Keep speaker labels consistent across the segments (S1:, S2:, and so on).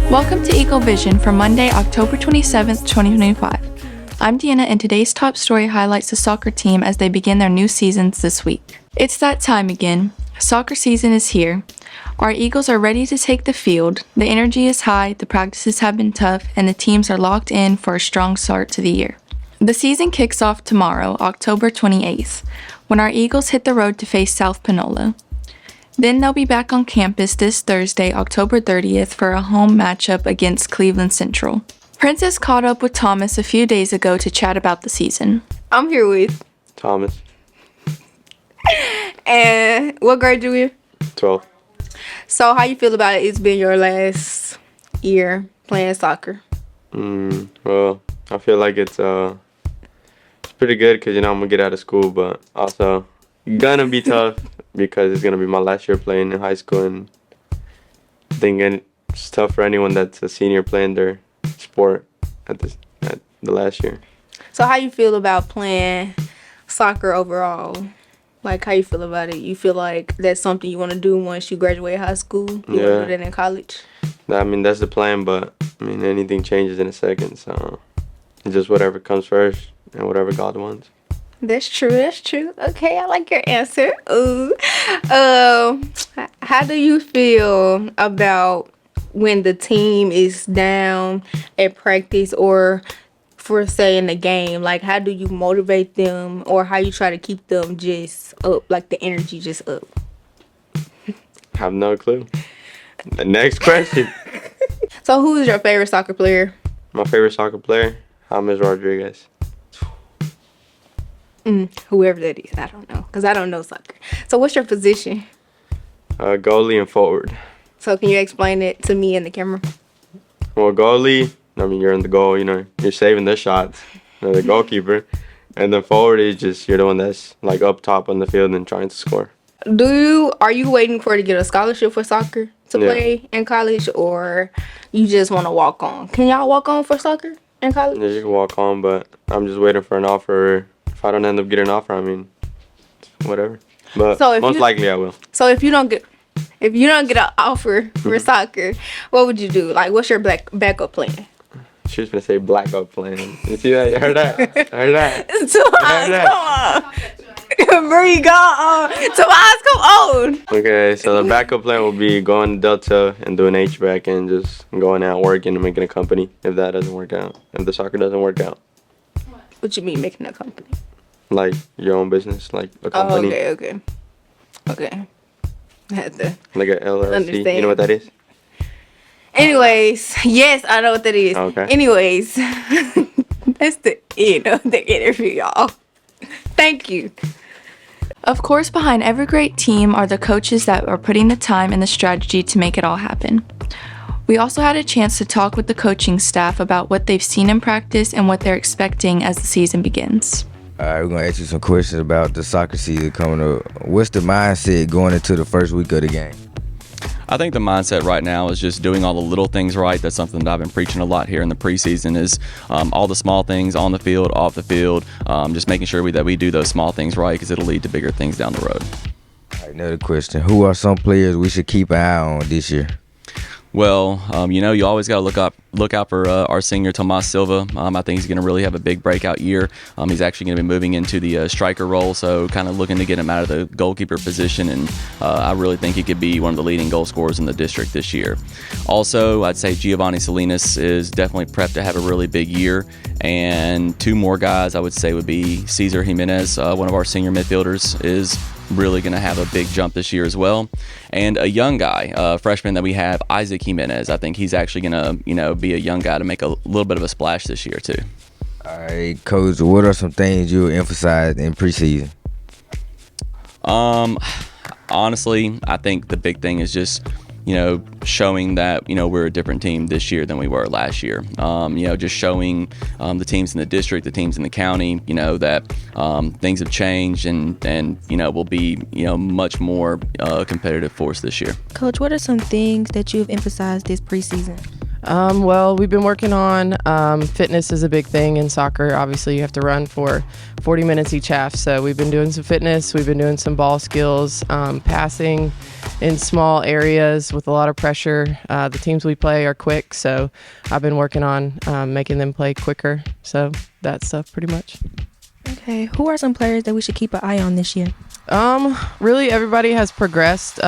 S1: Welcome to Eagle Vision for Monday, October 27th, 2025. I'm Deanna, and today's top story highlights the soccer team as they begin their new seasons this week. It's that time again. Soccer season is here. Our Eagles are ready to take the field. The energy is high, the practices have been tough, and the teams are locked in for a strong start to the year. The season kicks off tomorrow, October 28th, when our Eagles hit the road to face South Panola. Then they'll be back on campus this Thursday, October 30th, for a home matchup against Cleveland Central. Princess caught up with Thomas a few days ago to chat about the season.
S2: I'm here with
S3: Thomas.
S2: And what grade you in?
S3: 12.
S2: So how you feel about it? It's been your last year playing soccer.
S3: Well, I feel like it's pretty good because, I'm going to get out of school, but also gonna be tough because it's going to be my last year playing in high school, and I think it's tough for anyone that's a senior playing their sport at the last year.
S2: So how you feel about playing soccer overall? Like, how you feel about it? You feel like that's something you want to do once you graduate high school? You want to do that in college?
S3: I mean, that's the plan, but, anything changes in a second, so it's just whatever comes first and whatever God wants.
S2: That's true. Okay, I like your answer. Ooh. How do you feel about when the team is down at practice or for, say, in the game? Like, how do you motivate them, or how you try to keep them just up, like the energy just up?
S3: I have no clue. The next question.
S2: So who is your favorite soccer player?
S3: My favorite soccer player? James Rodriguez.
S2: Whoever that is, I don't know, because I don't know soccer. So what's your position?
S3: Goalie and forward.
S2: So can you explain it to me and the camera?
S3: Well, goalie, you're in the goal, you're saving the shots, the goalkeeper. And then forward is just, you're the one that's like up top on the field and trying to score.
S2: Are you waiting to get a scholarship for soccer to play in college, or you just want to walk on? Can y'all walk on for soccer in college?
S3: Yeah, you can walk on, but I'm just waiting for an offer. If I don't end up getting an offer, whatever. But so most likely I will.
S2: So if you don't get an offer for soccer, what would you do? Like, what's your backup plan?
S3: She was gonna say blackout plan. You see that? You heard that?
S2: It's too hot. Come on. Bree, go on. Tomas, come on.
S3: Okay, so the backup plan will be going to Delta and doing HVAC and just going out working and making a company if that doesn't work out. If the soccer doesn't work out.
S2: What you mean making a company?
S3: Like your own business, like a company.
S2: Oh, okay. I had to
S3: like a LLC.
S2: Understand.
S3: You know what that is?
S2: Anyways, yes, I know what that is.
S3: Okay.
S2: Anyways, that's the end of the interview, y'all. Thank you.
S1: Of course, behind every great team are the coaches that are putting the time and the strategy to make it all happen. We also had a chance to talk with the coaching staff about what they've seen in practice and what they're expecting as the season begins.
S4: All right, we're going to ask you some questions about the soccer season coming up. What's the mindset going into the first week of the game?
S5: I think the mindset right now is just doing all the little things right. That's something that I've been preaching a lot here in the preseason is all the small things on the field, off the field, just making sure that we do those small things right because it'll lead to bigger things down the road.
S4: All right, another question. Who are some players we should keep an eye on this year?
S5: Well, you always got to look out for our senior Tomas Silva. I think he's going to really have a big breakout year. He's actually going to be moving into the striker role, so kind of looking to get him out of the goalkeeper position, and I really think he could be one of the leading goal scorers in the district this year. Also, I'd say Giovanni Salinas is definitely prepped to have a really big year, and two more guys I would say would be Cesar Jimenez, one of our senior midfielders, is really going to have a big jump this year as well. And a young guy, a freshman that we have, Isaac Jimenez. I think he's actually going to, be a young guy to make a little bit of a splash this year too.
S4: All right, Coach, what are some things you emphasize in preseason?
S5: Honestly, I think the big thing is just, showing that, we're a different team this year than we were last year. Just showing the teams in the district, the teams in the county, that things have changed and we'll be, much more competitive force this year.
S6: Coach, what are some things that you've emphasized this preseason?
S7: Well, we've been working on fitness is a big thing in soccer. Obviously, you have to run for 40 minutes each half. So we've been doing some fitness. We've been doing some ball skills, passing, in small areas with a lot of pressure. The teams we play are quick, so I've been working on making them play quicker. So that stuff pretty much.
S6: Okay, who are some players that we should keep an eye on this year?
S7: Really, everybody has progressed.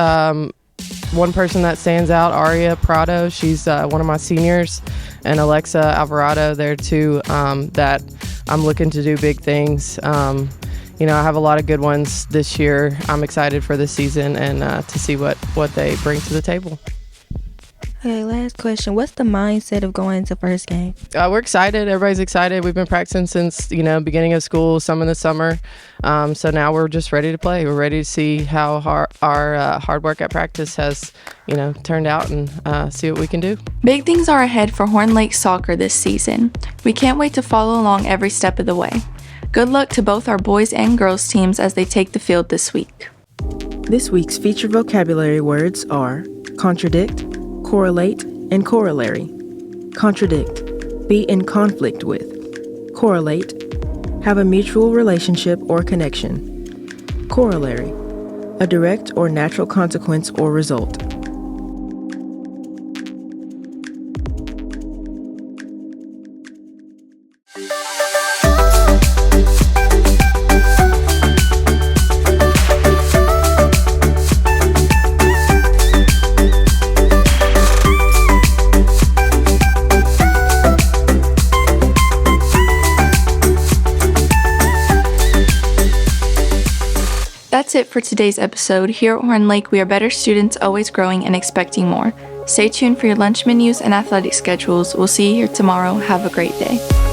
S7: One person that stands out, Aria Prado, she's one of my seniors, and Alexa Alvarado, they're two that I'm looking to do big things. I have a lot of good ones this year. I'm excited for this season and to see what they bring to the table.
S6: Okay, last question. What's the mindset of going to first game?
S7: We're excited. Everybody's excited. We've been practicing since, beginning of school, some in the summer. So now we're just ready to play. We're ready to see how our hard work at practice has, turned out and see what we can do.
S1: Big things are ahead for Horn Lake soccer this season. We can't wait to follow along every step of the way. Good luck to both our boys and girls teams as they take the field this week.
S8: This week's featured vocabulary words are contradict, correlate, and corollary. Contradict, be in conflict with. Correlate, have a mutual relationship or connection. Corollary, a direct or natural consequence or result.
S1: That's it for today's episode. Here at Horn Lake, we are better students, always growing and expecting more. Stay tuned for your lunch menus and athletic schedules. We'll see you here tomorrow. Have a great day.